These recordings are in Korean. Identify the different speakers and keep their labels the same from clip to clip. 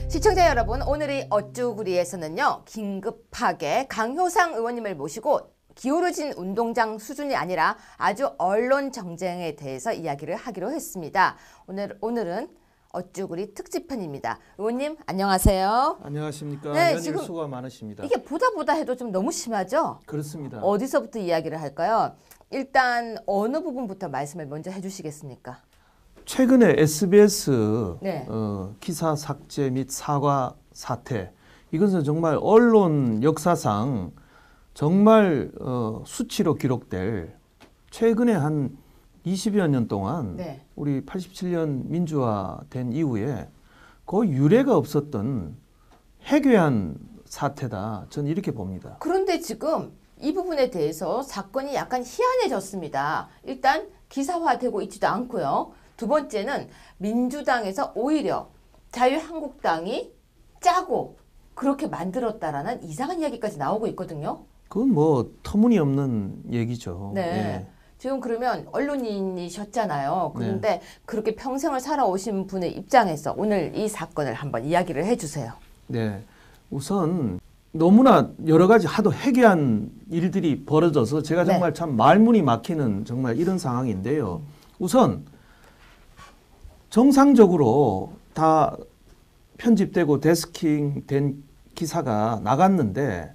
Speaker 1: 시청자 여러분, 오늘의 어쭈구리에서는요, 긴급하게 강효상 의원님을 모시고 기울어진 운동장 수준이 아니라 아주 언론 정쟁에 대해서 이야기를 하기로 했습니다. 오늘은 어쭈구리 특집편입니다. 의원님 안녕하세요.
Speaker 2: 안녕하십니까.
Speaker 1: 네,
Speaker 2: 연일
Speaker 1: 지금
Speaker 2: 수고가 많으십니다.
Speaker 1: 이게 보다 해도 좀 너무 심하죠?
Speaker 2: 그렇습니다.
Speaker 1: 어디서부터 이야기를 할까요? 일단 어느 부분부터 말씀을 먼저 해주시겠습니까?
Speaker 2: 최근에 SBS
Speaker 1: 네.
Speaker 2: 기사 삭제 및 사과 사태, 이것은 정말 언론 역사상 정말 수치로 기록될, 최근에 한 20여 년 동안
Speaker 1: 네.
Speaker 2: 우리 87년 민주화된 이후에 거의 유례가 없었던 해괴한 사태다, 저는 이렇게 봅니다.
Speaker 1: 그런데 지금 이 부분에 대해서 사건이 약간 희한해졌습니다. 일단 기사화되고 있지도 않고요. 두 번째는 민주당에서 오히려 자유한국당이 짜고 그렇게 만들었다라는 이상한 이야기까지 나오고 있거든요.
Speaker 2: 그건 뭐 터무니없는 얘기죠.
Speaker 1: 네.
Speaker 2: 예.
Speaker 1: 지금 그러면 언론인이셨잖아요. 그런데 그렇게 평생을 살아오신 분의 입장에서 오늘 이 사건을 한번 이야기를 해주세요.
Speaker 2: 네. 우선 너무나 여러 가지 하도 해괴한 일들이 벌어져서 제가 정말 참 말문이 막히는 정말 이런 상황인데요. 우선 정상적으로 다 편집되고 데스킹된 기사가 나갔는데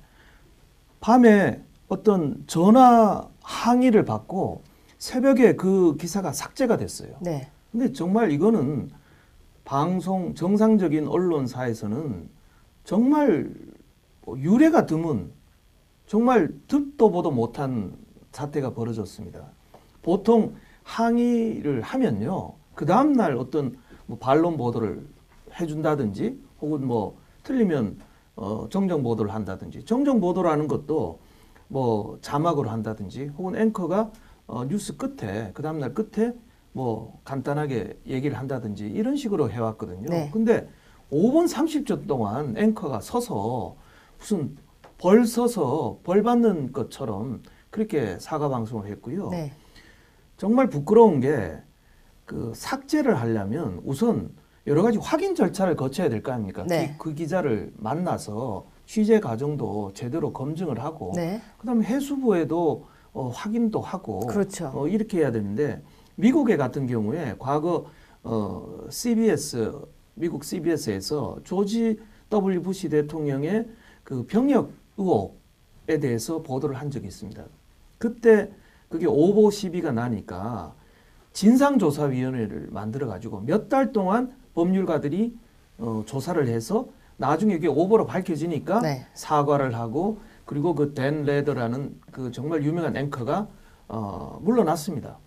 Speaker 2: 밤에 어떤 전화 항의를 받고 새벽에 그 기사가 삭제가 됐어요.
Speaker 1: 네.
Speaker 2: 근데 정말 이거는 방송, 정상적인 언론사에서는 정말 유례가 드문, 정말 듣도 보도 못한 사태가 벌어졌습니다. 보통 항의를 하면요, 그 다음날 어떤 뭐 반론 보도를 해준다든지 혹은 뭐 틀리면 정정 보도를 한다든지, 정정 보도라는 것도 뭐 자막으로 한다든지 혹은 앵커가 뉴스 끝에, 그 다음날 끝에 뭐 간단하게 얘기를 한다든지 이런 식으로 해왔거든요.
Speaker 1: 네.
Speaker 2: 근데 5분 30초 동안 앵커가 서서 무슨 벌 서서 벌 받는 것처럼 그렇게 사과 방송을 했고요.
Speaker 1: 네.
Speaker 2: 정말 부끄러운 게 그 삭제를 하려면 우선 여러 가지 확인 절차를 거쳐야 될 거 아닙니까?
Speaker 1: 네.
Speaker 2: 그 기자를 만나서 취재 과정도 제대로 검증을 하고,
Speaker 1: 네.
Speaker 2: 그다음에 해수부에도 확인도 하고,
Speaker 1: 그렇죠.
Speaker 2: 이렇게 해야 되는데, 미국에 같은 경우에 과거 CBS, 미국 CBS에서 조지 W. 부시 대통령의 그 병역 의혹에 대해서 보도를 한 적이 있습니다. 그때 그게 오보 시비가 나니까 진상조사위원회를 만들어가지고 몇 달 동안 법률가들이 조사를 해서 나중에 이게 오보로 밝혀지니까
Speaker 1: 네.
Speaker 2: 사과를 하고, 그리고 그 댄 레더라는 그 정말 유명한 앵커가 물러났습니다.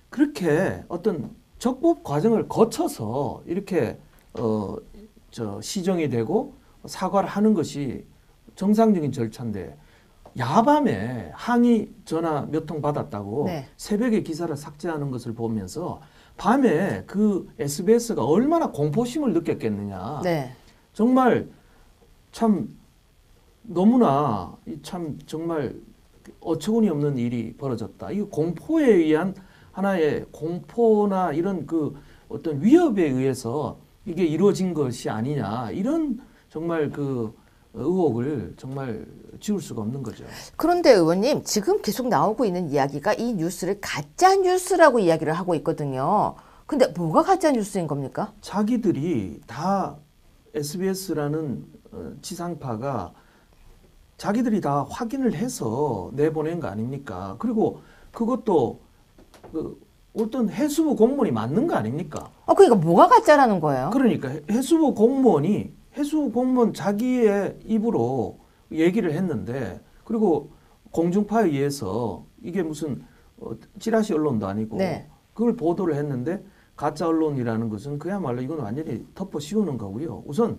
Speaker 2: 그렇게 어떤 적법 과정을 거쳐서 이렇게 시정이 되고 사과를 하는 것이 정상적인 절차인데, 야밤에 항의 전화 몇 통 받았다고
Speaker 1: 네.
Speaker 2: 새벽에 기사를 삭제하는 것을 보면서 밤에 그 SBS가 얼마나 공포심을 느꼈겠느냐.
Speaker 1: 네.
Speaker 2: 정말 참 너무나 참 정말 어처구니 없는 일이 벌어졌다. 이 공포에 의한 하나의 공포나 이런 그 어떤 위협에 의해서 이게 이루어진 것이 아니냐, 이런 정말 그 의혹을 정말 지울 수가 없는 거죠.
Speaker 1: 그런데 의원님, 지금 계속 나오고 있는 이야기가 이 뉴스를 가짜 뉴스라고 이야기를 하고 있거든요. 근데 뭐가 가짜 뉴스인 겁니까?
Speaker 2: 자기들이 다 SBS라는 지상파가 자기들이 다 확인을 해서 내보낸 거 아닙니까? 그리고 그것도 그 어떤 해수부 공무원이 맞는 거 아닙니까?
Speaker 1: 그러니까 뭐가 가짜라는 거예요?
Speaker 2: 그러니까 해수부 공무원 자기의 입으로 얘기를 했는데, 그리고 공중파에 의해서 이게 무슨 찌라시 언론도 아니고
Speaker 1: 네.
Speaker 2: 그걸 보도를 했는데, 가짜 언론이라는 것은 그야말로 이건 완전히 덮어 씌우는 거고요. 우선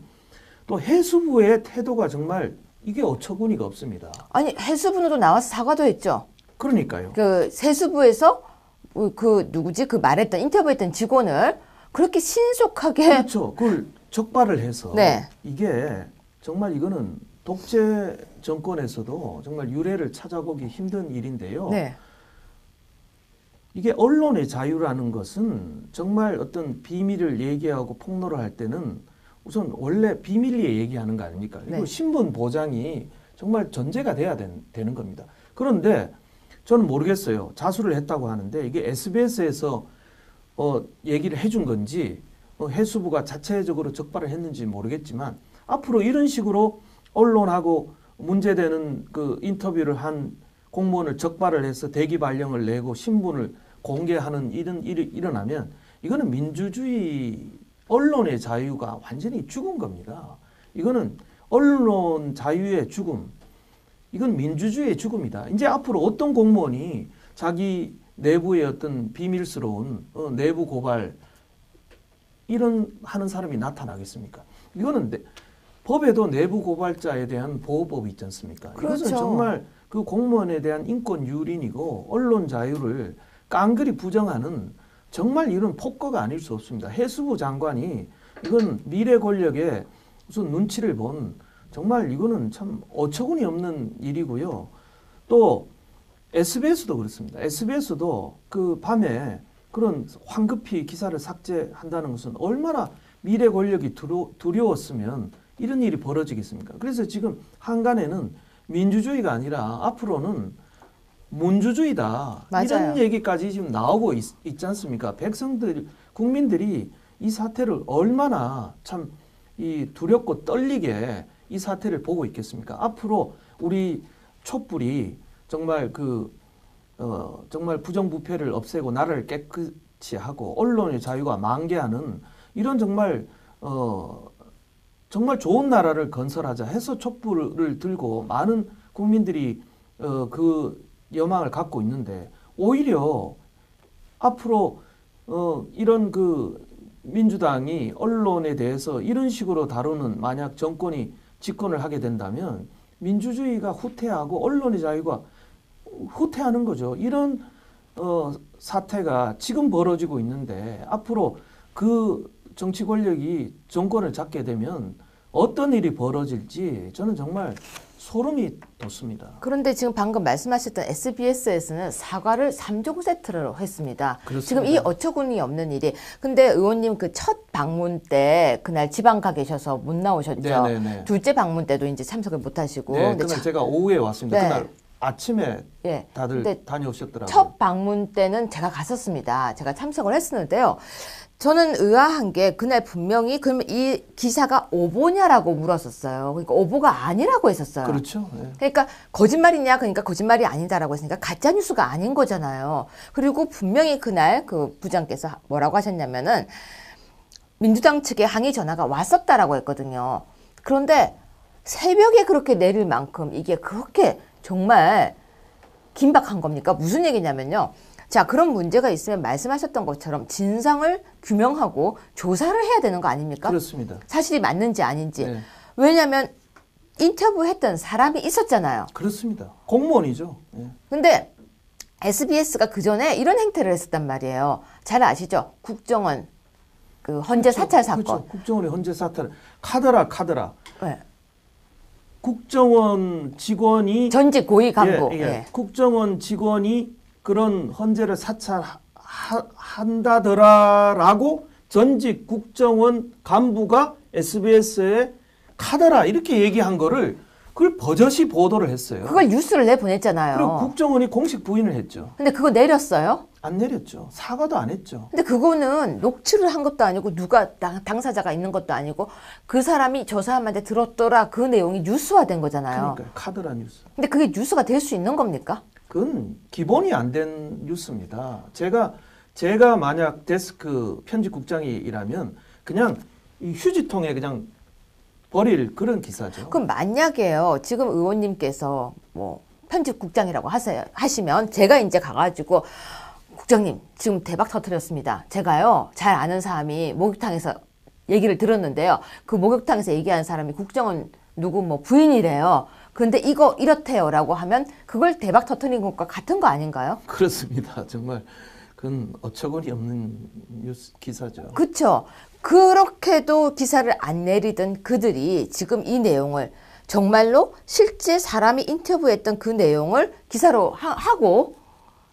Speaker 2: 또 해수부의 태도가 정말 이게 어처구니가 없습니다.
Speaker 1: 아니, 해수부도 나와서 사과도 했죠.
Speaker 2: 그러니까요.
Speaker 1: 그 세수부에서 그 누구지? 그 말했던 인터뷰했던 직원을 그렇게 신속하게
Speaker 2: 그렇죠. 그걸 적발을 해서
Speaker 1: 네.
Speaker 2: 이게 정말 이거는 독재 정권에서도 정말 유례를 찾아보기 힘든 일인데요.
Speaker 1: 네.
Speaker 2: 이게 언론의 자유라는 것은 정말 어떤 비밀을 얘기하고 폭로를 할 때는 우선 원래 비밀리에 얘기하는 거 아닙니까?
Speaker 1: 네.
Speaker 2: 이거 신분 보장이 정말 전제가 돼야 되는 겁니다. 그런데 저는 모르겠어요. 자수를 했다고 하는데 이게 SBS에서 얘기를 해준 건지 해수부가 자체적으로 적발을 했는지 모르겠지만 앞으로 이런 식으로 언론하고 문제되는 그 인터뷰를 한 공무원을 적발을 해서 대기 발령을 내고 신분을 공개하는 이런 일이 일어나면 이거는 민주주의 언론의 자유가 완전히 죽은 겁니다. 이거는 언론 자유의 죽음, 이건 민주주의의 죽음이다. 이제 앞으로 어떤 공무원이 자기 내부의 어떤 비밀스러운 내부 고발 이런 하는 사람이 나타나겠습니까? 이거는 법에도 내부 고발자에 대한 보호법이 있지 않습니까?
Speaker 1: 그렇죠.
Speaker 2: 이것은 정말 그 공무원에 대한 인권 유린이고 언론 자유를 깡그리 부정하는 정말 이런 폭거가 아닐 수 없습니다. 해수부 장관이 이건 미래 권력의 무슨 눈치를 본 정말 이거는 참 어처구니 없는 일이고요. 또 SBS도 그렇습니다. SBS도 그 밤에 그런 황급히 기사를 삭제한다는 것은 얼마나 미래 권력이 두려웠으면 이런 일이 벌어지겠습니까? 그래서 지금 한간에는 민주주의가 아니라 앞으로는 문주주의다.
Speaker 1: 맞아요.
Speaker 2: 이런 얘기까지 지금 나오고 있지 않습니까? 백성들, 국민들이 이 사태를 얼마나 참 이 두렵고 떨리게 이 사태를 보고 있겠습니까? 앞으로 우리 촛불이 정말 정말 부정부패를 없애고 나라를 깨끗이 하고 언론의 자유가 만개하는 이런 정말 정말 좋은 나라를 건설하자 해서 촛불을 들고 많은 국민들이 그 여망을 갖고 있는데 오히려 앞으로 이런 그 민주당이 언론에 대해서 이런 식으로 다루는 만약 정권이 집권을 하게 된다면 민주주의가 후퇴하고 언론의 자유가 후퇴하는 거죠. 이런 사태가 지금 벌어지고 있는데 앞으로 그 정치 권력이 정권을 잡게 되면 어떤 일이 벌어질지 저는 정말 소름이 돋습니다.
Speaker 1: 그런데 지금 방금 말씀하셨던 SBS에서는 사과를 3종 세트로 했습니다.
Speaker 2: 그렇습니다.
Speaker 1: 지금 이 어처구니 없는 일이. 근데 의원님 그 첫 방문 때 그날 지방 가 계셔서 못 나오셨죠.
Speaker 2: 네네네.
Speaker 1: 둘째 방문 때도 이제 참석을 못 하시고.
Speaker 2: 네,
Speaker 1: 근데
Speaker 2: 그날 제가 오후에 왔습니다.
Speaker 1: 네.
Speaker 2: 그날 아침에
Speaker 1: 예.
Speaker 2: 다들
Speaker 1: 근데
Speaker 2: 다녀오셨더라고요.
Speaker 1: 첫 방문 때는 제가 갔었습니다. 제가 참석을 했었는데요. 저는 의아한 게 그날 분명히 그러면 이 기사가 오보냐라고 물었었어요. 그러니까 오보가 아니라고 했었어요.
Speaker 2: 그렇죠. 네.
Speaker 1: 그러니까 거짓말이냐? 그러니까 거짓말이 아니다라고 했으니까 가짜 뉴스가 아닌 거잖아요. 그리고 분명히 그날 그 부장께서 뭐라고 하셨냐면은 민주당 측에 항의 전화가 왔었다라고 했거든요. 그런데 새벽에 그렇게 내릴 만큼 이게 그렇게 정말 긴박한 겁니까? 무슨 얘기냐면요. 자, 그런 문제가 있으면 말씀하셨던 것처럼 진상을 규명하고 조사를 해야 되는 거 아닙니까?
Speaker 2: 그렇습니다.
Speaker 1: 사실이 맞는지 아닌지.
Speaker 2: 네.
Speaker 1: 왜냐하면 인터뷰했던 사람이 있었잖아요.
Speaker 2: 그렇습니다. 공무원이죠. 네.
Speaker 1: 근데 SBS가 그 전에 이런 행태를 했었단 말이에요. 잘 아시죠? 국정원 그 헌재 사찰 사건.
Speaker 2: 그렇죠. 국정원의 헌재 사찰. 카더라.
Speaker 1: 네.
Speaker 2: 국정원 직원이
Speaker 1: 전직 고위 간부.
Speaker 2: 예.
Speaker 1: 예.
Speaker 2: 국정원 직원이 그런 헌재를 사찰한다더라라고 전직 국정원 간부가 SBS에 카더라 이렇게 얘기한 거를 그걸 버젓이 보도를 했어요.
Speaker 1: 그걸 뉴스를 내보냈잖아요.
Speaker 2: 그리고 국정원이 공식 부인을 했죠.
Speaker 1: 근데 그거 내렸어요?
Speaker 2: 안 내렸죠. 사과도 안 했죠.
Speaker 1: 근데 그거는 녹취를 한 것도 아니고 누가 당사자가 있는 것도 아니고 그 사람이 저 사람한테 들었더라 그 내용이 뉴스화된 거잖아요.
Speaker 2: 그러니까 카더라 뉴스.
Speaker 1: 근데 그게 뉴스가 될 수 있는 겁니까?
Speaker 2: 그건 기본이 안 된 뉴스입니다. 제가 만약 데스크 편집국장이라면 그냥 이 휴지통에 그냥 버릴 그런 기사죠.
Speaker 1: 그럼 만약에요. 지금 의원님께서 뭐 편집국장이라고 하시면 제가 이제 가가지고 국장님 지금 대박 터뜨렸습니다. 제가요 잘 아는 사람이 목욕탕에서 얘기를 들었는데요. 그 목욕탕에서 얘기한 사람이 국정원 누구 뭐 부인이래요. 그런데 이거 이렇대요라고 하면 그걸 대박 터뜨린 것과 같은 거 아닌가요?
Speaker 2: 그렇습니다. 정말 그건 어처구니 없는 뉴스 기사죠.
Speaker 1: 그렇죠. 그렇게도 기사를 안 내리던 그들이 지금 이 내용을 정말로 실제 사람이 인터뷰했던 그 내용을 기사로 하고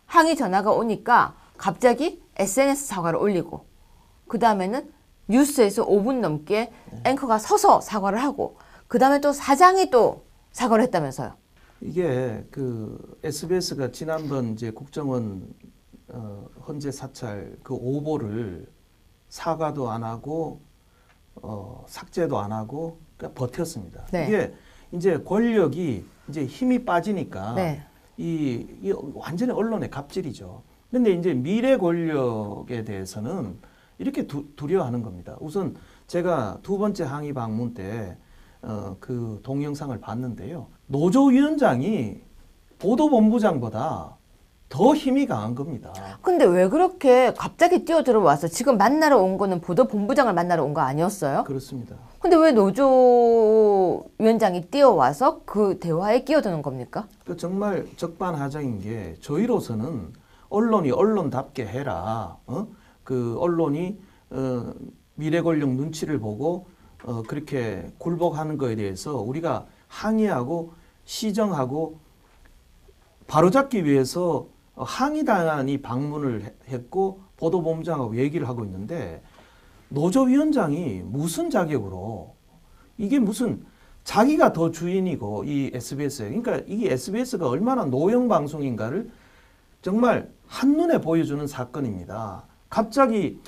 Speaker 1: 항의 전화가 오니까 갑자기 SNS 사과를 올리고 그 다음에는 뉴스에서 5분 넘게 앵커가 서서 사과를 하고 그 다음에 또 사장이 또 사과를 했다면서요.
Speaker 2: 이게 그 SBS가 지난번 이제 국정원 헌재 사찰 그 오보를 사과도 안 하고 삭제도 안 하고 그러니까 버텼습니다.
Speaker 1: 네.
Speaker 2: 이게 이제 권력이 이제 힘이 빠지니까
Speaker 1: 네.
Speaker 2: 이 완전히 언론의 갑질이죠. 근데 이제 미래 권력에 대해서는 이렇게 두려워하는 겁니다. 우선 제가 두 번째 항의 방문 때 그 동영상을 봤는데요. 노조위원장이 보도본부장보다 더 힘이 강한 겁니다.
Speaker 1: 근데 왜 그렇게 갑자기 뛰어들어와서 지금 만나러 온 거는 보도본부장을 만나러 온 거 아니었어요?
Speaker 2: 그렇습니다.
Speaker 1: 근데 왜 노조위원장이 뛰어와서 그 대화에 끼어드는 겁니까?
Speaker 2: 그 정말 적반하장인 게 저희로서는 언론이 언론답게 해라. 그 언론이 미래 권력 눈치를 보고 그렇게 굴복하는 거에 대해서 우리가 항의하고 시정하고 바로잡기 위해서 항의단이 방문을 했고 보도본부장하고 얘기를 하고 있는데 노조위원장이 무슨 자격으로 이게 무슨 자기가 더 주인이고 이 SBS에 그러니까 이 SBS가 얼마나 노영 방송인가를 정말 한눈에 보여주는 사건입니다. 갑자기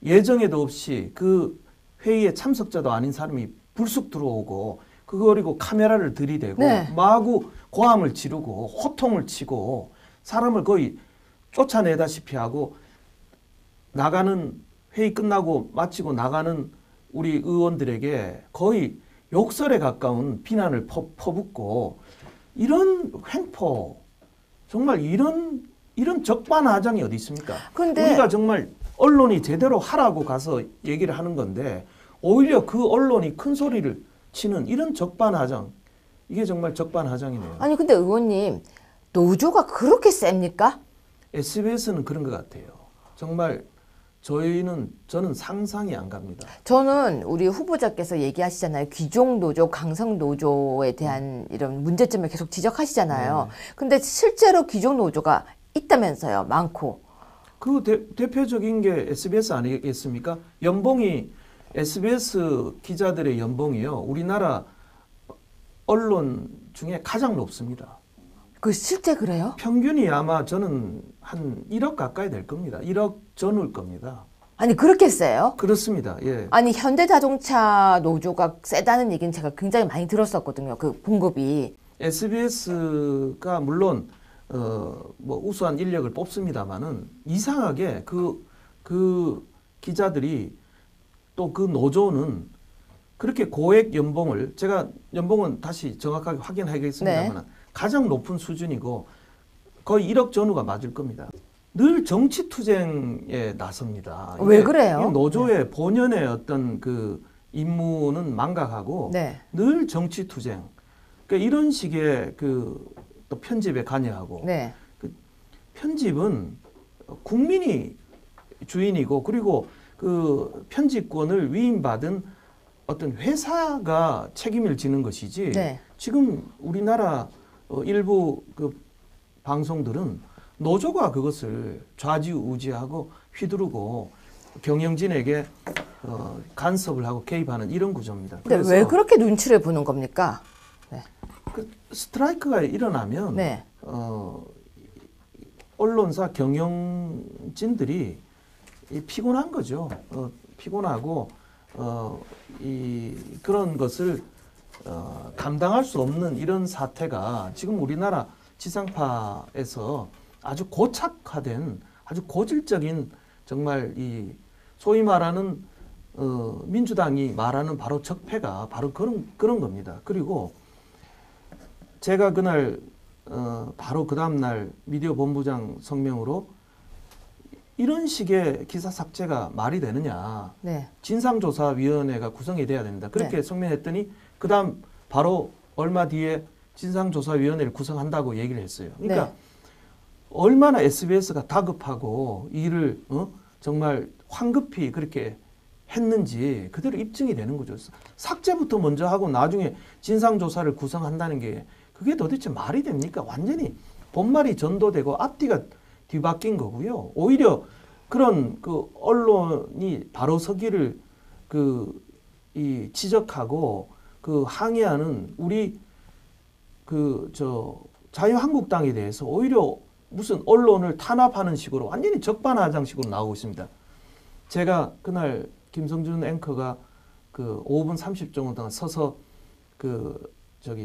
Speaker 2: 예정에도 없이 그 회의에 참석자도 아닌 사람이 불쑥 들어오고 그리고 카메라를 들이대고
Speaker 1: 네.
Speaker 2: 마구 고함을 지르고 호통을 치고 사람을 거의 쫓아내다시피 하고 나가는 회의 끝나고 마치고 나가는 우리 의원들에게 거의 욕설에 가까운 비난을 퍼붓고 이런 횡포 정말 이런 적반하장이 어디 있습니까?
Speaker 1: 근데
Speaker 2: 우리가 정말 언론이 제대로 하라고 가서 얘기를 하는 건데 오히려 그 언론이 큰 소리를 치는 이런 적반하장 이게 정말 적반하장이네요.
Speaker 1: 아니 근데 의원님 노조가 그렇게 셉니까?
Speaker 2: SBS는 그런 것 같아요. 정말 저는 상상이 안 갑니다.
Speaker 1: 저는 우리 후보자께서 얘기하시잖아요. 귀족 노조, 강성 노조에 대한 이런 문제점을 계속 지적하시잖아요. 근데 실제로 귀족 노조가 있다면서요. 많고.
Speaker 2: 그 대표적인 게 SBS 아니겠습니까? 연봉이 SBS 기자들의 연봉이요. 우리나라 언론 중에 가장 높습니다.
Speaker 1: 그 실제 그래요?
Speaker 2: 평균이 아마 저는 한 1억 가까이 될 겁니다. 1억 전후일 겁니다.
Speaker 1: 아니 그렇게 세요?
Speaker 2: 그렇습니다. 예.
Speaker 1: 아니 현대자동차 노조가 세다는 얘기는 제가 굉장히 많이 들었었거든요. 그 봉급이.
Speaker 2: SBS가 물론 뭐 우수한 인력을 뽑습니다만은 이상하게 그 기자들이 또 그 노조는 그렇게 고액 연봉을 제가 연봉은 다시 정확하게 확인하겠습니다만
Speaker 1: 네.
Speaker 2: 가장 높은 수준이고 거의 1억 전후가 맞을 겁니다. 늘 정치 투쟁에 나섭니다.
Speaker 1: 왜
Speaker 2: 이게
Speaker 1: 그래요?
Speaker 2: 이 노조의 본연의 어떤 그 임무는 망각하고
Speaker 1: 네.
Speaker 2: 늘 정치 투쟁. 그러니까 이런 식의 그 또 편집에 관여하고
Speaker 1: 네.
Speaker 2: 편집은 국민이 주인이고 그리고 그 편집권을 위임받은 어떤 회사가 책임을 지는 것이지
Speaker 1: 네.
Speaker 2: 지금 우리나라 일부 그 방송들은 노조가 그것을 좌지우지하고 휘두르고 경영진에게 간섭을 하고 개입하는 이런 구조입니다.
Speaker 1: 근데 왜 그렇게 눈치를 보는 겁니까? 네.
Speaker 2: 그 스트라이크가 일어나면
Speaker 1: 네.
Speaker 2: 언론사 경영진들이 피곤한 거죠. 피곤하고 그런 것을 감당할 수 없는 이런 사태가 지금 우리나라 지상파에서 아주 고착화된 아주 고질적인 정말 이 소위 말하는 민주당이 말하는 바로 적폐가 바로 그런 겁니다. 그리고 제가 그날 바로 그 다음 날 미디어 본부장 성명으로 이런 식의 기사 삭제가 말이 되느냐.
Speaker 1: 네.
Speaker 2: 진상조사위원회가 구성이 돼야 됩니다. 그렇게
Speaker 1: 네.
Speaker 2: 성명했더니 그 다음 바로 얼마 뒤에 진상조사위원회를 구성한다고 얘기를 했어요. 그러니까
Speaker 1: 네.
Speaker 2: 얼마나 SBS가 다급하고 일을 정말 황급히 그렇게 했는지 그대로 입증이 되는 거죠. 삭제부터 먼저 하고 나중에 진상조사를 구성한다는 게 그게 도대체 말이 됩니까? 완전히 본말이 전도되고 앞뒤가 뒤바뀐 거고요. 오히려 그런 그 언론이 바로 서기를 이 지적하고 그 항의하는 우리 자유한국당에 대해서 오히려 무슨 언론을 탄압하는 식으로 완전히 적반하장식으로 나오고 있습니다. 제가 그날 김성준 앵커가 그 5분 30초 정도 서서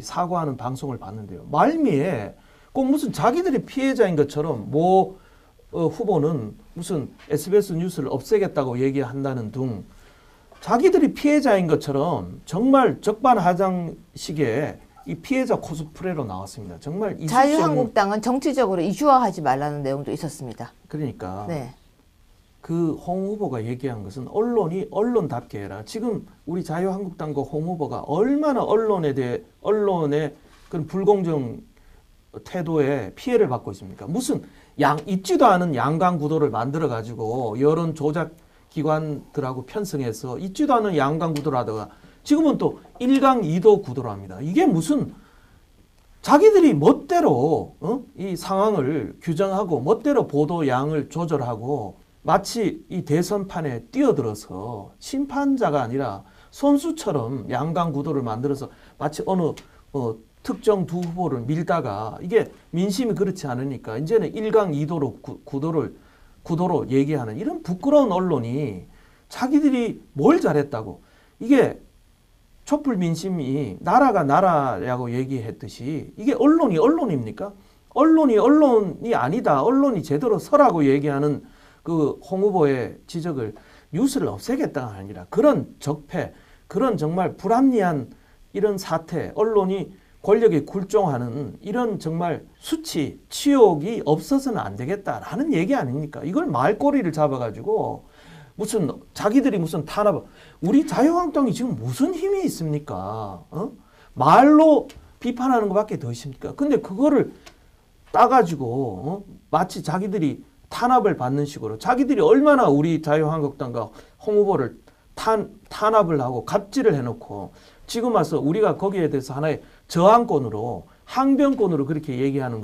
Speaker 2: 사과하는 방송을 봤는데요. 말미에 꼭 무슨 자기들이 피해자인 것처럼 후보는 무슨 SBS 뉴스를 없애겠다고 얘기한다는 등 자기들이 피해자인 것처럼 정말 적반하장식의 이 피해자 코스프레로 나왔습니다. 정말
Speaker 1: 자유한국당은 정치적으로 이슈화하지 말라는 내용도 있었습니다.
Speaker 2: 그러니까
Speaker 1: 네.
Speaker 2: 그 홍 후보가 얘기한 것은 언론이 언론답게 해라. 지금 우리 자유한국당과 홍 후보가 얼마나 언론의 그런 불공정 태도에 피해를 받고 있습니까? 무슨 있지도 않은 양강 구도를 만들어 가지고 여론 조작 기관들하고 편성해서 있지도 않은 양강 구도를 하다가 지금은 또 1강 2도 구도로 합니다. 이게 무슨 자기들이 멋대로 이 상황을 규정하고 멋대로 보도 양을 조절하고 마치 이 대선판에 뛰어들어서 심판자가 아니라 선수처럼 양강 구도를 만들어서 마치 어느 특정 두 후보를 밀다가 이게 민심이 그렇지 않으니까 이제는 1강 2도로 구도로 얘기하는 이런 부끄러운 언론이 자기들이 뭘 잘했다고 이게 촛불 민심이 나라가 나라라고 얘기했듯이 이게 언론이 언론입니까? 언론이 아니다. 언론이 제대로 서라고 얘기하는 그 홍 후보의 지적을 뉴스를 없애겠다가 아니라 그런 적폐, 그런 정말 불합리한 이런 사태, 언론이 권력에 굴종하는 이런 정말 수치, 치욕이 없어서는 안 되겠다라는 얘기 아닙니까? 이걸 말꼬리를 잡아가지고 무슨 자기들이 무슨 탄압, 우리 자유한국당이 지금 무슨 힘이 있습니까? 말로 비판하는 것밖에 더 있습니까? 근데 그거를 따가지고 마치 자기들이 탄압을 받는 식으로 자기들이 얼마나 우리 자유한국당과 홍 후보를 탄압을 하고 갑질을 해놓고 지금 와서 우리가 거기에 대해서 하나의 저항권으로 항변권으로 그렇게 얘기하는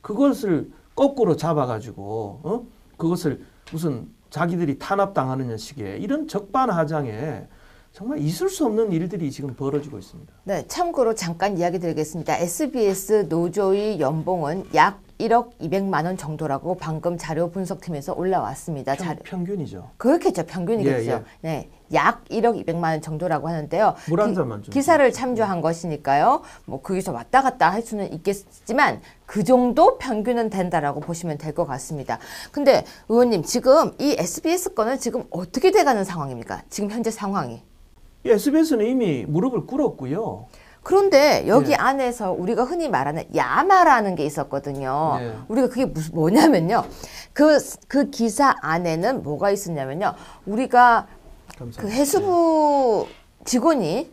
Speaker 2: 그것을 거꾸로 잡아가지고 그것을 무슨 자기들이 탄압당하는 식의 이런 적반하장에 정말 있을 수 없는 일들이 지금 벌어지고 있습니다.
Speaker 1: 네, 참고로 잠깐 이야기 드리겠습니다. SBS 노조의 연봉은 약 1억 200만 원 정도라고 방금 자료 분석팀에서 올라왔습니다.
Speaker 2: 평균이죠.
Speaker 1: 그렇겠죠. 평균이겠죠.
Speaker 2: 예, 예.
Speaker 1: 네, 약 1억 200만 원 정도라고 하는데요.
Speaker 2: 물 한 잔만 좀.
Speaker 1: 기사를 참조한 것이니까요. 뭐 거기서 왔다 갔다 할 수는 있겠지만 그 정도 평균은 된다라고 보시면 될 것 같습니다. 근데 의원님 지금 이 SBS 건은 지금 어떻게 돼가는 상황입니까? 지금 현재 상황이.
Speaker 2: SBS는 이미 무릎을 꿇었고요.
Speaker 1: 그런데 여기
Speaker 2: 네.
Speaker 1: 안에서 우리가 흔히 말하는 야마라는 게 있었거든요.
Speaker 2: 네.
Speaker 1: 우리가 그게 뭐냐면요. 그 기사 안에는 뭐가 있었냐면요. 우리가
Speaker 2: 감사합니다.
Speaker 1: 그 해수부 직원이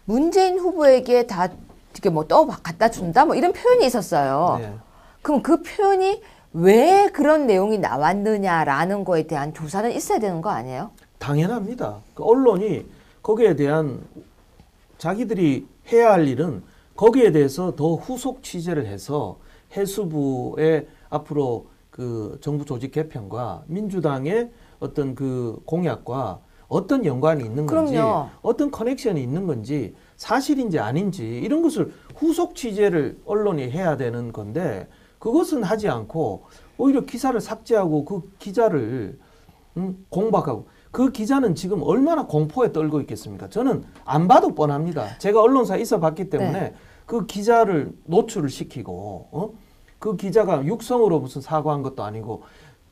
Speaker 1: 문재인 후보에게 다 이렇게 뭐 갖다 준다 뭐 이런 표현이 있었어요.
Speaker 2: 네.
Speaker 1: 그럼 그 표현이 왜 그런 내용이 나왔느냐라는 거에 대한 조사는 있어야 되는 거 아니에요?
Speaker 2: 당연합니다. 그 언론이 거기에 대한 자기들이 해야 할 일은 거기에 대해서 더 후속 취재를 해서 해수부의 앞으로 그 정부 조직 개편과 민주당의 어떤 그 공약과 어떤 연관이 있는 건지
Speaker 1: 그럼요.
Speaker 2: 어떤 커넥션이 있는 건지 사실인지 아닌지 이런 것을 후속 취재를 언론이 해야 되는 건데 그것은 하지 않고 오히려 기사를 삭제하고 그 기자를 공박하고 그 기자는 지금 얼마나 공포에 떨고 있겠습니까? 저는 안 봐도 뻔합니다. 제가 언론사에 있어 봤기 때문에
Speaker 1: 네.
Speaker 2: 그 기자를 노출을 시키고 그 기자가 육성으로 무슨 사과한 것도 아니고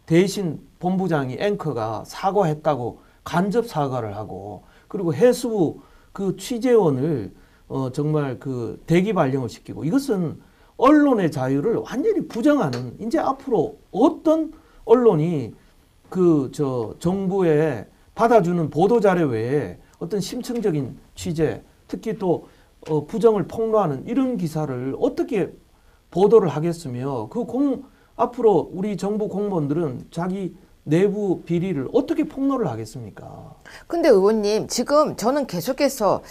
Speaker 2: 대신 본부장이 앵커가 사과했다고 간접 사과를 하고 그리고 해수부 그 취재원을 정말 그 대기 발령을 시키고 이것은 언론의 자유를 완전히 부정하는 이제 앞으로 어떤 언론이 정부에 받아주는 보도자료 외에 어떤 심층적인 취재, 특히 또 부정을 폭로하는 이런 기사를 어떻게 보도를 하겠으며 앞으로 우리 정부 공무원들은 자기 내부 비리를 어떻게 폭로를 하겠습니까?
Speaker 1: 근데 의원님 지금 저는 계속해서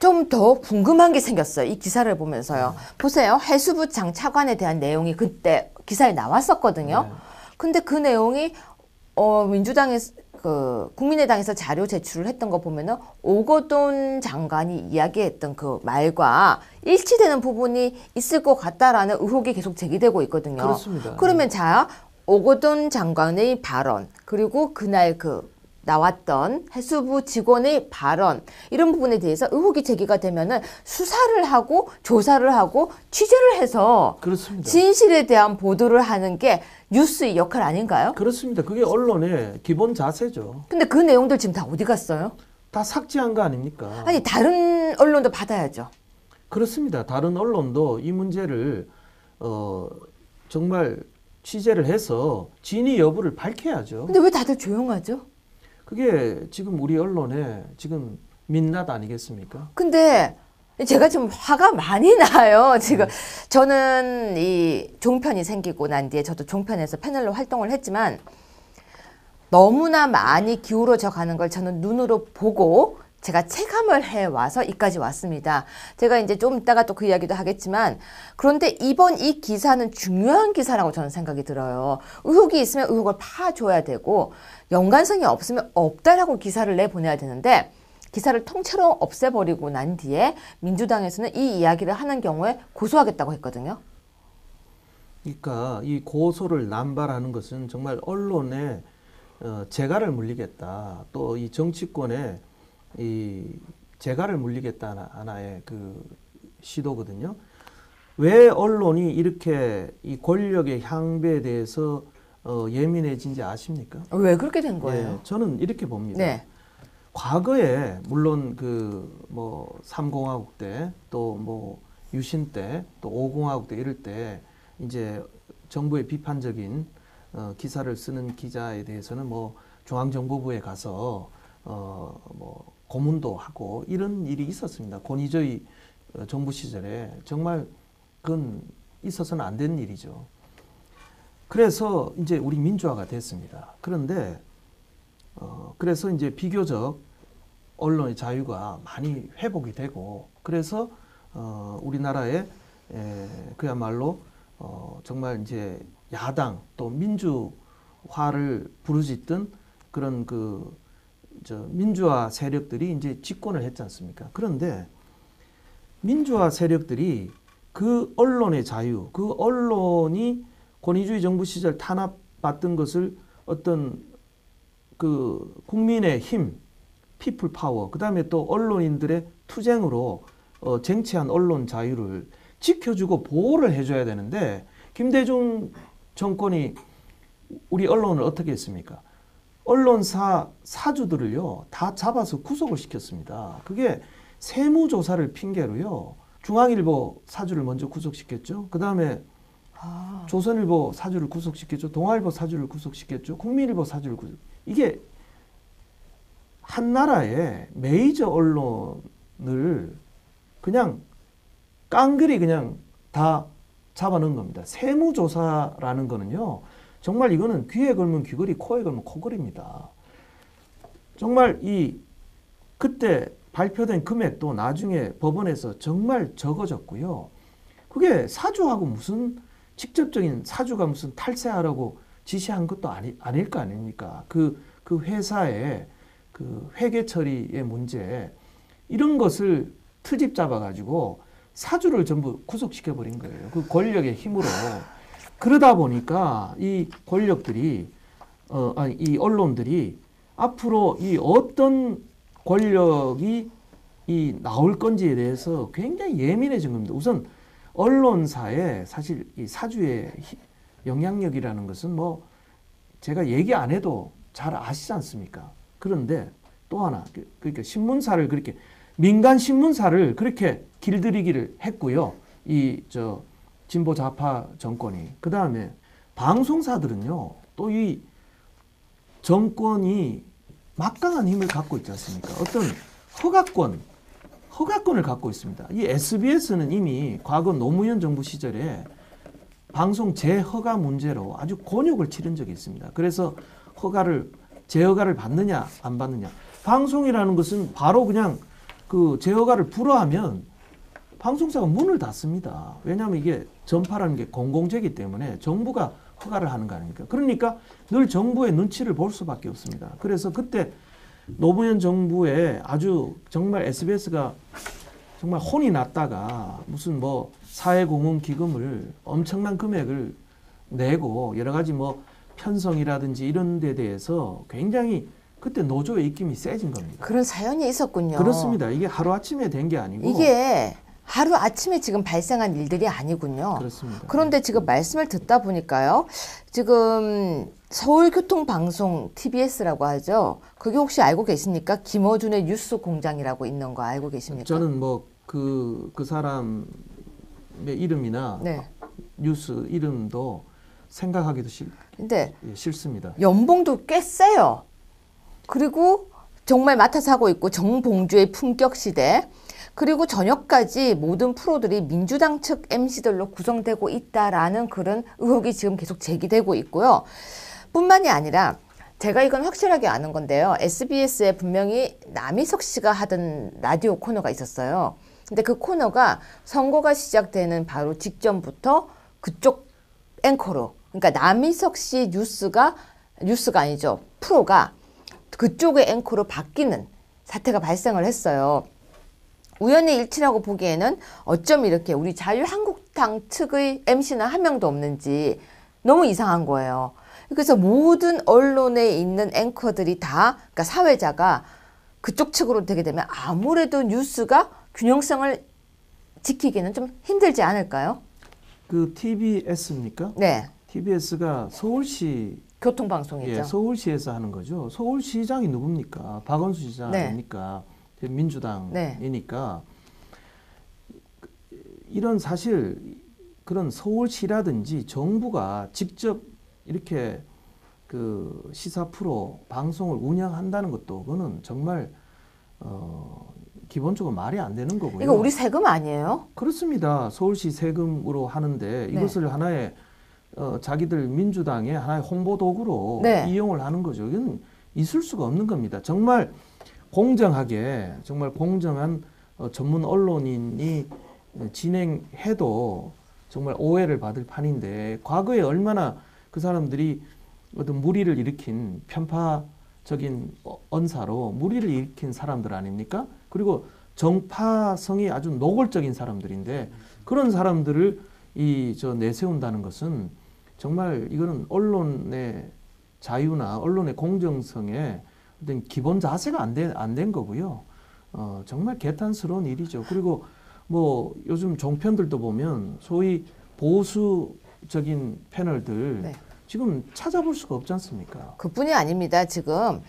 Speaker 1: 좀 더 궁금한 게 생겼어요. 이 기사를 보면서요. 보세요. 해수부 장 차관에 대한 내용이 그때 기사에 나왔었거든요.
Speaker 2: 네.
Speaker 1: 근데 그 내용이 민주당의 그 국민의당에서 자료 제출을 했던 거 보면은 오거돈 장관이 이야기했던 그 말과 일치되는 부분이 있을 것 같다라는 의혹이 계속 제기되고 있거든요.
Speaker 2: 그렇습니다.
Speaker 1: 그러면 자, 오거돈 장관의 발언, 그리고 그날 그 나왔던 해수부 직원의 발언, 이런 부분에 대해서 의혹이 제기가 되면은 수사를 하고 조사를 하고 취재를 해서
Speaker 2: 그렇습니다.
Speaker 1: 진실에 대한 보도를 하는 게 뉴스의 역할 아닌가요?
Speaker 2: 그렇습니다. 그게 언론의 기본 자세죠.
Speaker 1: 근데 그 내용들 지금 다 어디 갔어요?
Speaker 2: 다 삭제한 거 아닙니까?
Speaker 1: 아니, 다른 언론도 받아야죠.
Speaker 2: 그렇습니다. 다른 언론도 이 문제를 정말 취재를 해서 진위 여부를 밝혀야죠.
Speaker 1: 근데 왜 다들 조용하죠?
Speaker 2: 그게 지금 우리 언론의 지금 민낯 아니겠습니까?
Speaker 1: 근데 제가 좀 화가 많이 나요. 지금 저는 이 종편이 생기고 난 뒤에 저도 종편에서 패널로 활동을 했지만 너무나 많이 기울어져 가는 걸 저는 눈으로 보고 제가 체감을 해와서 이까지 왔습니다. 제가 이제 좀 이따가 또 그 이야기도 하겠지만, 그런데 이번 이 기사는 중요한 기사라고 저는 생각이 들어요. 의혹이 있으면 의혹을 파줘야 되고 연관성이 없으면 없다라고 기사를 내보내야 되는데, 기사를 통째로 없애버리고 난 뒤에 민주당에서는 이 이야기를 하는 경우에 고소하겠다고 했거든요.
Speaker 2: 그러니까 이 고소를 남발하는 것은 정말 언론의 재갈을 물리겠다. 또 이 정치권의 이 재갈을 물리겠다 하나의 그 시도거든요. 왜 언론이 이렇게 이 권력의 향배에 대해서 예민해진지 아십니까?
Speaker 1: 왜 그렇게 된 거예요?
Speaker 2: 예, 저는 이렇게 봅니다.
Speaker 1: 네.
Speaker 2: 과거에 물론 그 뭐 3공화국 때 또 뭐 유신 때 또 5공화국 때 이럴 때 이제 정부의 비판적인 기사를 쓰는 기자에 대해서는 뭐 중앙정보부에 가서 뭐 고문도 하고 이런 일이 있었습니다. 권위주의 정부 시절에 정말 그건 있어서는 안 되는 일이죠. 그래서 이제 우리 민주화가 됐습니다. 그런데 그래서 이제 비교적 언론의 자유가 많이 회복이 되고 그래서 우리나라에 그야말로 정말 이제 야당 또 민주화를 부르짖던 그런 민주화 세력들이 이제 집권을 했지 않습니까? 그런데 민주화 세력들이 그 언론의 자유, 그 언론이 권위주의 정부 시절 탄압받던 것을 어떤 그 국민의 힘, 피플 파워, 그 다음에 또 언론인들의 투쟁으로 쟁취한 언론 자유를 지켜주고 보호를 해줘야 되는데 김대중 정권이 우리 언론을 어떻게 했습니까? 언론사 사주들을요 다 잡아서 구속을 시켰습니다. 그게 세무조사를 핑계로요 중앙일보 사주를 먼저 구속시켰죠. 그 다음에 조선일보 사주를 구속시켰죠. 동아일보 사주를 구속시켰죠. 국민일보 사주를 이게 한 나라의 메이저 언론을 그냥 깡그리 그냥 다 잡아넣은 겁니다. 세무조사라는 거는요. 정말 이거는 귀에 걸면 귀걸이, 코에 걸면 코걸이입니다. 정말 그때 발표된 금액도 나중에 법원에서 정말 적어졌고요. 그게 사주하고 무슨 직접적인 사주가 무슨 탈세하라고 지시한 것도 아닐 거 아닙니까? 그 회사의 그 회계 처리의 문제 이런 것을 트집 잡아가지고 사주를 전부 구속시켜버린 거예요. 그 권력의 힘으로. 그러다 보니까 이 권력들이 이 언론들이 앞으로 이 어떤 권력이 나올 건지에 대해서 굉장히 예민해진 겁니다. 우선 언론사에 사실 이 사주의 영향력이라는 것은 뭐 제가 얘기 안 해도 잘 아시지 않습니까? 그런데 또 하나 그러니까 신문사를 그렇게 민간 신문사를 그렇게 길들이기를 했고요. 진보 좌파 정권이. 그 다음에 방송사들은요. 또 이 정권이 막강한 힘을 갖고 있지 않습니까? 어떤 허가권을 갖고 있습니다. 이 SBS는 이미 과거 노무현 정부 시절에 방송 재허가 문제로 아주 곤욕을 치른 적이 있습니다. 그래서 재허가를 받느냐 안 받느냐. 방송이라는 것은 바로 그냥 그 재허가를 불허하면 방송사가 문을 닫습니다. 왜냐하면 이게 전파라는 게 공공재이기 때문에 정부가 허가를 하는 거 아닙니까? 그러니까 늘 정부의 눈치를 볼 수밖에 없습니다. 그래서 그때 노무현 정부에 아주 정말 SBS가 정말 혼이 났다가 무슨 뭐 사회공헌기금을 엄청난 금액을 내고 여러 가지 뭐 편성이라든지 이런 데 대해서 굉장히 그때 노조의 입김이 세진 겁니다.
Speaker 1: 그런 사연이 있었군요.
Speaker 2: 그렇습니다. 이게 하루아침에 된 게 아니고
Speaker 1: 이게 하루아침에 지금 발생한 일들이 아니군요.
Speaker 2: 그렇습니다.
Speaker 1: 그런데 지금 말씀을 듣다 보니까요. 지금 서울교통방송 TBS라고 하죠. 그게 혹시 알고 계십니까? 김어준의 뉴스 공장이라고 있는 거 알고 계십니까?
Speaker 2: 저는 뭐 그 사람의 이름이나
Speaker 1: 네.
Speaker 2: 뉴스 이름도 생각하기도
Speaker 1: 근데
Speaker 2: 싫습니다.
Speaker 1: 연봉도 꽤 세요. 그리고 정말 맡아서 하고 있고 정봉주의 품격시대 그리고 저녁까지 모든 프로들이 민주당 측 MC들로 구성되고 있다라는 그런 의혹이 지금 계속 제기되고 있고요. 뿐만이 아니라 제가 이건 확실하게 아는 건데요. SBS에 분명히 남희석 씨가 하던 라디오 코너가 있었어요. 근데 그 코너가 선거가 시작되는 바로 직전부터 그쪽 앵커로 그러니까 남희석 씨 뉴스가 아니죠. 프로가 그쪽의 앵커로 바뀌는 사태가 발생을 했어요. 우연의 일치라고 보기에는 어쩜 이렇게 우리 자유한국당 측의 MC는 한 명도 없는지 너무 이상한 거예요. 그래서 모든 언론에 있는 앵커들이 다 그러니까 사회자가 그쪽 측으로 되게 되면 아무래도 뉴스가 균형성을 지키기는 좀 힘들지 않을까요?
Speaker 2: 그 TBS입니까?
Speaker 1: 네.
Speaker 2: TBS가 서울시
Speaker 1: 교통방송이죠.
Speaker 2: 예, 서울시에서 하는 거죠. 서울시장이 누굽니까? 박원순 시장
Speaker 1: 네.
Speaker 2: 아닙니까? 민주당이니까 이런 사실 그런 서울시라든지 정부가 직접 이렇게 그 시사 프로 방송을 운영한다는 것도 그거는 정말 기본적으로 말이 안 되는 거고요.
Speaker 1: 이거 우리 세금 아니에요?
Speaker 2: 그렇습니다. 서울시 세금으로 하는데 이것을 하나의 자기들 민주당의 하나의 홍보 도구로
Speaker 1: 네.
Speaker 2: 이용을 하는 거죠. 이건 있을 수가 없는 겁니다. 정말 공정하게 정말 공정한 전문 언론인이 진행해도 정말 오해를 받을 판인데 과거에 얼마나 그 사람들이 어떤 무리를 일으킨 편파적인 언사로 무리를 일으킨 사람들 아닙니까? 그리고 정파성이 아주 노골적인 사람들인데 그런 사람들을 내세운다는 것은 정말 이거는 언론의 자유나 언론의 공정성에 어떤 기본 자세가 안 된 거고요. 정말 개탄스러운 일이죠. 그리고 뭐 요즘 종편들도 보면 소위 보수적인 패널들
Speaker 1: 네.
Speaker 2: 지금 찾아볼 수가 없지 않습니까?
Speaker 1: 그뿐이 아닙니다. 지금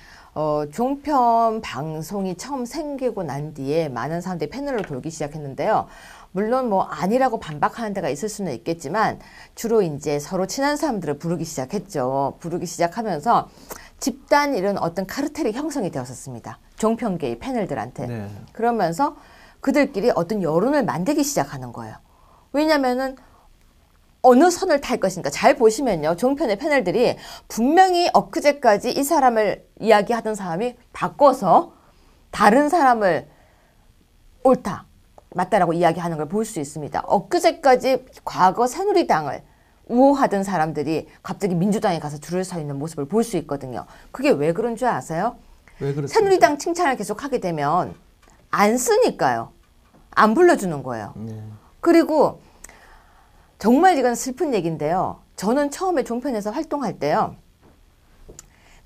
Speaker 1: 종편 방송이 처음 생기고 난 뒤에 많은 사람들이 패널로 돌기 시작했는데요. 물론 뭐 아니라고 반박하는 데가 있을 수는 있겠지만 주로 이제 서로 친한 사람들을 부르기 시작했죠. 부르기 시작하면서 집단 이런 어떤 카르텔이 형성이 되었었습니다. 종편계의 패널들한테.
Speaker 2: 네.
Speaker 1: 그러면서 그들끼리 어떤 여론을 만들기 시작하는 거예요. 왜냐면은 어느 선을 탈 것인가. 잘 보시면요. 종편의 패널들이 분명히 엊그제까지 이 사람을 이야기하던 사람이 바꿔서 다른 사람을 옳다, 맞다라고 이야기하는 걸 볼 수 있습니다. 엊그제까지 과거 새누리당을 우호하던 사람들이 갑자기 민주당에 가서 줄을 서 있는 모습을 볼 수 있거든요. 그게 왜 그런 줄 아세요?
Speaker 2: 왜 그렇습니까?
Speaker 1: 새누리당 칭찬을 계속 하게 되면 안 쓰니까요. 안 불러주는 거예요.
Speaker 2: 네.
Speaker 1: 그리고 정말 이건 슬픈 얘기인데요. 저는 처음에 종편에서 활동할 때요.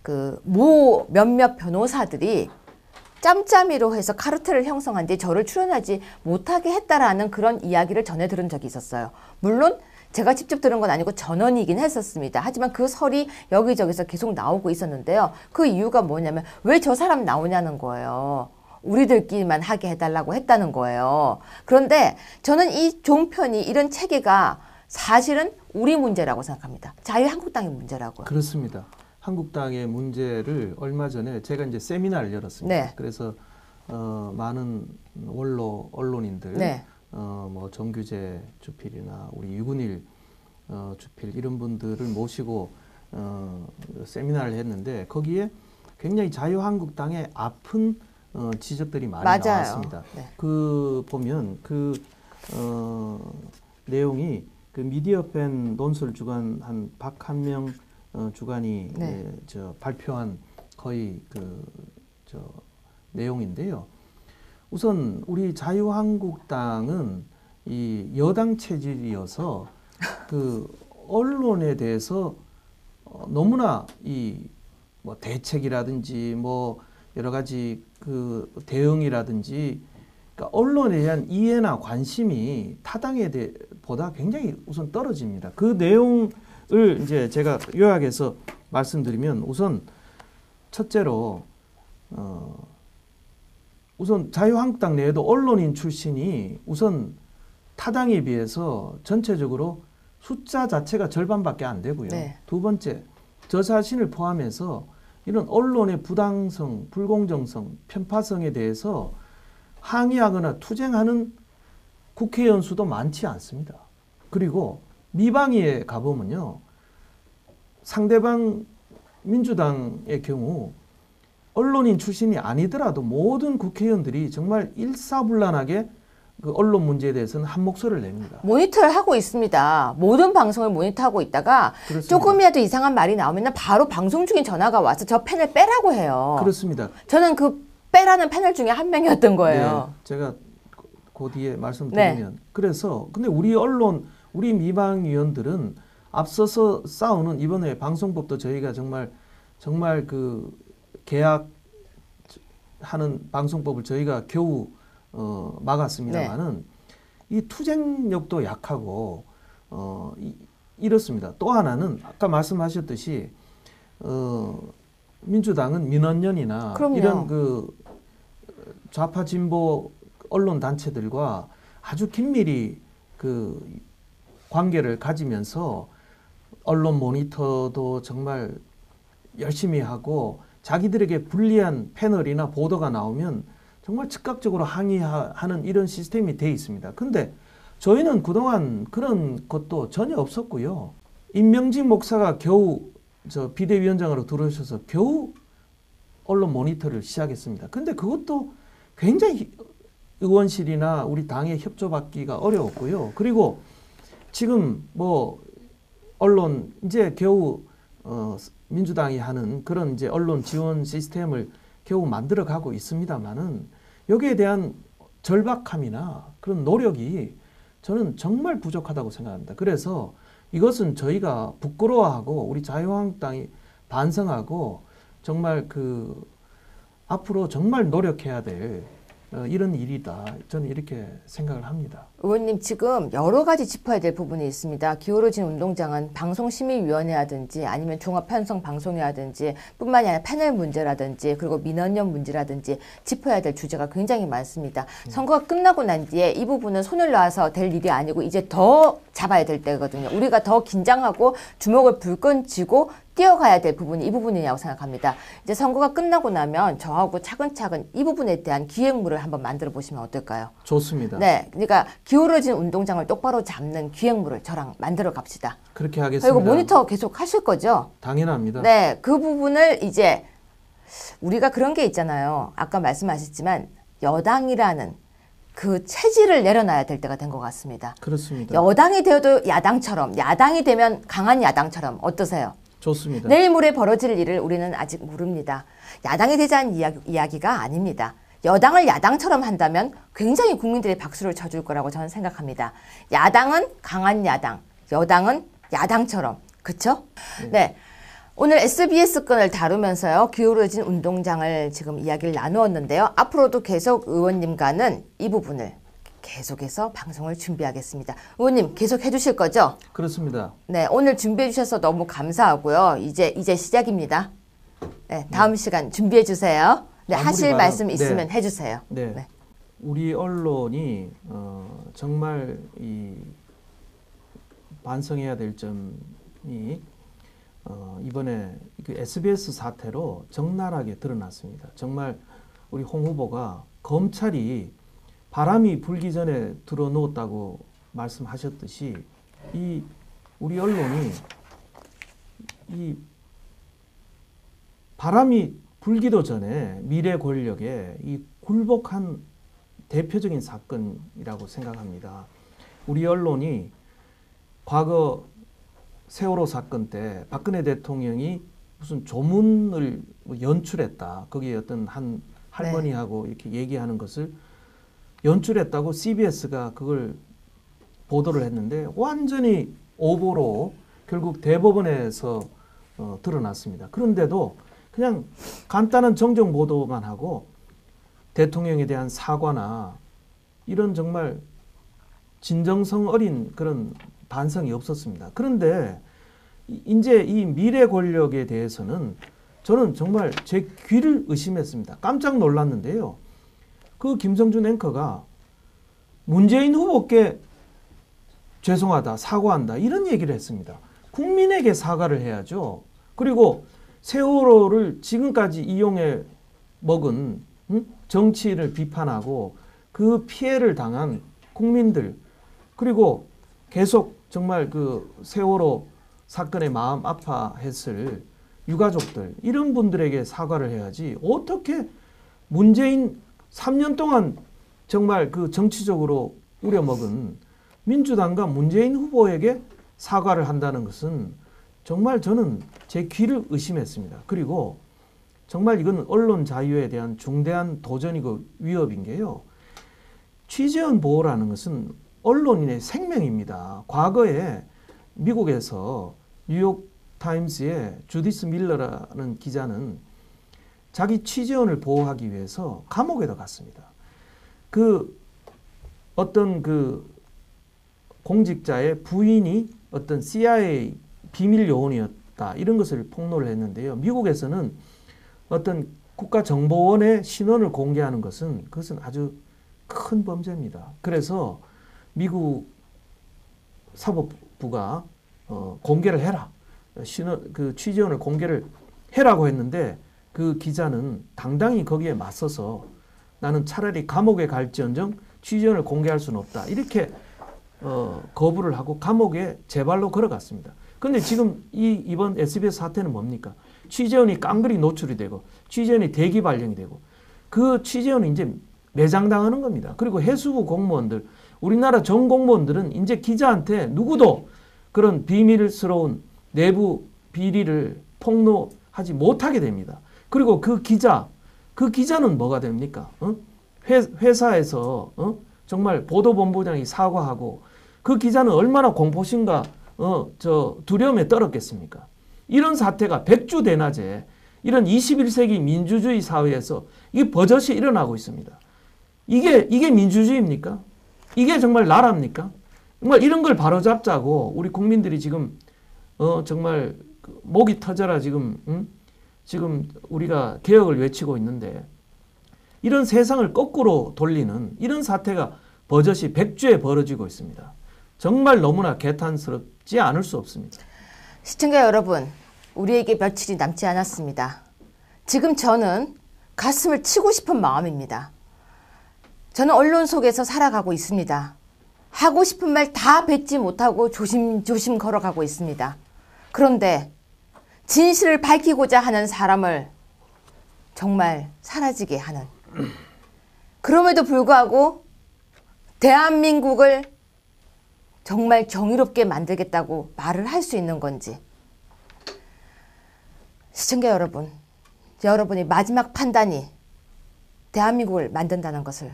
Speaker 1: 그 몇몇 변호사들이 짬짬이로 해서 카르텔을 형성한 뒤 저를 출연하지 못하게 했다라는 그런 이야기를 전해 들은 적이 있었어요. 물론 제가 직접 들은 건 아니고 전언이긴 했었습니다. 하지만 그 설이 여기저기서 계속 나오고 있었는데요. 그 이유가 뭐냐면 왜 저 사람 나오냐는 거예요. 우리들끼리만 하게 해달라고 했다는 거예요. 그런데 저는 이 종편이 이런 체계가 사실은 우리 문제라고 생각합니다. 자유한국당의 문제라고요.
Speaker 2: 그렇습니다. 한국당의 문제를 얼마 전에 제가 이제 세미나를 열었습니다.
Speaker 1: 네.
Speaker 2: 그래서 많은 원로 언론인들,
Speaker 1: 네.
Speaker 2: 뭐 정규재 주필이나 우리 유근일 주필 이런 분들을 모시고 세미나를 했는데 거기에 굉장히 자유한국당의 아픈 지적들이 많이
Speaker 1: 맞아요.
Speaker 2: 나왔습니다.
Speaker 1: 네.
Speaker 2: 그 보면 그 내용이 그 미디어팬 논설 주간한 박한명 주간이
Speaker 1: 네.
Speaker 2: 발표한 거의 내용인데요. 우선 우리 자유한국당은 이 여당 체질이어서 그 언론에 대해서 너무나 이 뭐 대책이라든지 뭐 여러 가지 그 대응이라든지 그러니까 언론에 대한 이해나 관심이 타당에 보다 굉장히 우선 떨어집니다. 그 내용을 이제 제가 요약해서 말씀드리면 우선 첫째로 우선 자유한국당 내에도 언론인 출신이 우선 타당에 비해서 전체적으로 숫자 자체가 절반밖에 안 되고요.
Speaker 1: 네.
Speaker 2: 두 번째, 저 자신을 포함해서 이런 언론의 부당성, 불공정성, 편파성에 대해서 항의하거나 투쟁하는 국회의원 수도 많지 않습니다. 그리고 미방위에 가보면요. 상대방 민주당의 경우 언론인 출신이 아니더라도 모든 국회의원들이 정말 일사불란하게 그 언론 문제에 대해서는 한 목소리를 냅니다.
Speaker 1: 모니터를 하고 있습니다. 모든 방송을 모니터하고 있다가
Speaker 2: 그렇습니다.
Speaker 1: 조금이라도 이상한 말이 나오면 바로 방송 중인 전화가 와서 저 펜을 빼라고 해요.
Speaker 2: 그렇습니다.
Speaker 1: 저는 그 빼라는 패널 중에 한 명이었던 거예요.
Speaker 2: 네, 제가 그 뒤에 말씀드리면 그래서 근데 우리 언론 우리 미방위원들은 앞서서 싸우는 이번에 방송법도 저희가 정말 그 계약하는 방송법을 저희가 겨우 막았습니다만은 이 투쟁력도 약하고 이렇습니다. 또 하나는 아까 말씀하셨듯이 민주당은 민원연이나
Speaker 1: 그럼요.
Speaker 2: 이런 그 좌파 진보 언론 단체들과 아주 긴밀히 그 관계를 가지면서 언론 모니터도 정말 열심히 하고 자기들에게 불리한 패널이나 보도가 나오면 정말 즉각적으로 항의하는 이런 시스템이 돼 있습니다. 근데 저희는 그동안 그런 것도 전혀 없었고요. 임명직 목사가 겨우 저 비대위원장으로 들어오셔서 겨우 언론 모니터를 시작했습니다. 근데 그것도 굉장히 의원실이나 우리 당에 협조받기가 어려웠고요. 그리고 지금 뭐 언론 이제 겨우 민주당이 하는 그런 이제 언론 지원 시스템을 겨우 만들어 가고 있습니다만은 여기에 대한 절박함이나 그런 노력이 저는 정말 부족하다고 생각합니다. 그래서 이것은 저희가 부끄러워하고 우리 자유한국당이 반성하고 정말 그 앞으로 정말 노력해야 될 이런 일이다. 저는 이렇게 생각을 합니다.
Speaker 1: 의원님 지금 여러 가지 짚어야 될 부분이 있습니다. 기울어진 운동장은 방송심의위원회라든지 아니면 종합편성방송이라든지 뿐만이 아니라 패널 문제라든지 그리고 민원연 문제라든지 짚어야 될 주제가 굉장히 많습니다. 선거가 끝나고 난 뒤에 이 부분은 손을 놔서 될 일이 아니고 이제 더 잡아야 될 때거든요. 우리가 더 긴장하고 주먹을 불끈 쥐고 뛰어가야 될 부분이 이 부분이라고 생각합니다. 이제 선거가 끝나고 나면 저하고 차근차근 이 부분에 대한 기획물을 한번 만들어 보시면 어떨까요?
Speaker 2: 좋습니다.
Speaker 1: 네, 그러니까 기울어진 운동장을 똑바로 잡는 기획물을 저랑 만들어 갑시다.
Speaker 2: 그렇게 하겠습니다.
Speaker 1: 그리고 모니터 계속 하실 거죠?
Speaker 2: 당연합니다.
Speaker 1: 네, 그 부분을 이제 우리가 그런 게 있잖아요. 아까 말씀하셨지만 여당이라는 그 체질을 내려놔야 될 때가 된 것 같습니다.
Speaker 2: 그렇습니다.
Speaker 1: 여당이 되어도 야당처럼, 야당이 되면 강한 야당처럼 어떠세요?
Speaker 2: 좋습니다.
Speaker 1: 내일 모레 벌어질 일을 우리는 아직 모릅니다. 야당이 되자는 이야기가 아닙니다. 여당을 야당처럼 한다면 굉장히 국민들이 박수를 쳐줄 거라고 저는 생각합니다. 야당은 강한 야당, 여당은 야당처럼. 그쵸? 네. 오늘 SBS 건을 다루면서요. 기울어진 운동장을 지금 이야기를 나누었는데요. 앞으로도 계속 의원님과는 이 부분을 계속해서 방송을 준비하겠습니다. 의원님 계속 해주실 거죠?
Speaker 2: 그렇습니다.
Speaker 1: 네, 오늘 준비해 주셔서 너무 감사하고요. 이제 시작입니다. 네, 다음 시간 준비해 주세요. 네, 하실 말씀 있으면 해주세요.
Speaker 2: 네.
Speaker 1: 네.
Speaker 2: 우리 언론이 정말 이 반성해야 될 점이 이번에 그 SBS 사태로 적나라하게 드러났습니다. 정말 우리 홍 후보가 검찰이 바람이 불기 전에 들어놓았다고 말씀하셨듯이 이 우리 언론이 이 바람이 불기도 전에 미래 권력에 이 굴복한 대표적인 사건이라고 생각합니다. 우리 언론이 과거 세월호 사건 때 박근혜 대통령이 무슨 조문을 뭐 연출했다. 거기에 어떤 한 할머니하고 이렇게 얘기하는 것을 연출했다고 CBS가 그걸 보도를 했는데 완전히 오보로 결국 대법원에서 드러났습니다. 그런데도 그냥 간단한 정정 보도만 하고 대통령에 대한 사과나 이런 정말 진정성 어린 그런 반성이 없었습니다. 그런데 이제 이 미래 권력에 대해서는 저는 정말 제 귀를 의심했습니다. 깜짝 놀랐는데요. 그 김성준 앵커가 문재인 후보께 죄송하다, 사과한다 이런 얘기를 했습니다. 국민에게 사과를 해야죠. 그리고 세월호를 지금까지 이용해 먹은 정치인을 비판하고 그 피해를 당한 국민들 그리고 계속 정말 그 세월호 사건에 마음 아파했을 유가족들 이런 분들에게 사과를 해야지 어떻게 문재인 3년 동안 정말 그 정치적으로 우려먹은 민주당과 문재인 후보에게 사과를 한다는 것은 정말 저는 제 귀를 의심했습니다. 그리고 정말 이건 언론 자유에 대한 중대한 도전이고 위협인 게요. 취재원 보호라는 것은 언론인의 생명입니다. 과거에 미국에서 뉴욕 타임스의 주디스 밀러라는 기자는 자기 취재원을 보호하기 위해서 감옥에도 갔습니다. 그 어떤 그 공직자의 부인이 어떤 CIA 비밀 요원이었다 이런 것을 폭로를 했는데요. 미국에서는 어떤 국가정보원의 신원을 공개하는 것은 그것은 아주 큰 범죄입니다. 그래서 미국 사법부가 공개를 해라. 신원 그 취재원을 공개를 해라고 했는데 그 기자는 당당히 거기에 맞서서 나는 차라리 감옥에 갈지언정 취재원을 공개할 수는 없다. 이렇게 거부를 하고 감옥에 제 발로 걸어갔습니다. 그런데 지금 이번 SBS 사태는 뭡니까? 취재원이 깡그리 노출이 되고 취재원이 대기 발령이 되고 그 취재원이 이제 매장당하는 겁니다. 그리고 해수부 공무원들 우리나라 전 공무원들은 이제 기자한테 누구도 그런 비밀스러운 내부 비리를 폭로하지 못하게 됩니다. 그리고 그 기자는 뭐가 됩니까? 회사에서 정말 보도본부장이 사과하고 그 기자는 얼마나 공포심과 두려움에 떨었겠습니까? 이런 사태가 백주대낮에 이런 21세기 민주주의 사회에서 이게 버젓이 일어나고 있습니다. 이게 민주주의입니까? 이게 정말 나라입니까? 정말 이런 걸 바로잡자고 우리 국민들이 지금 정말 목이 터져라 지금 우리가 개혁을 외치고 있는데 이런 세상을 거꾸로 돌리는 이런 사태가 버젓이 백주에 벌어지고 있습니다. 정말 너무나 개탄스럽지 않을 수 없습니다.
Speaker 1: 시청자 여러분, 우리에게 며칠이 남지 않았습니다. 지금 저는 가슴을 치고 싶은 마음입니다. 저는 언론 속에서 살아가고 있습니다. 하고 싶은 말 다 뱉지 못하고 조심조심 걸어가고 있습니다. 그런데 진실을 밝히고자 하는 사람을 정말 사라지게 하는 그럼에도 불구하고 대한민국을 정말 정의롭게 만들겠다고 말을 할 수 있는 건지 시청자 여러분, 여러분의 마지막 판단이 대한민국을 만든다는 것을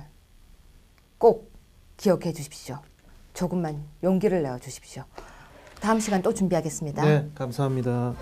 Speaker 1: 꼭 기억해 주십시오. 조금만 용기를 내어 주십시오. 다음 시간 또 준비하겠습니다.
Speaker 2: 네, 감사합니다.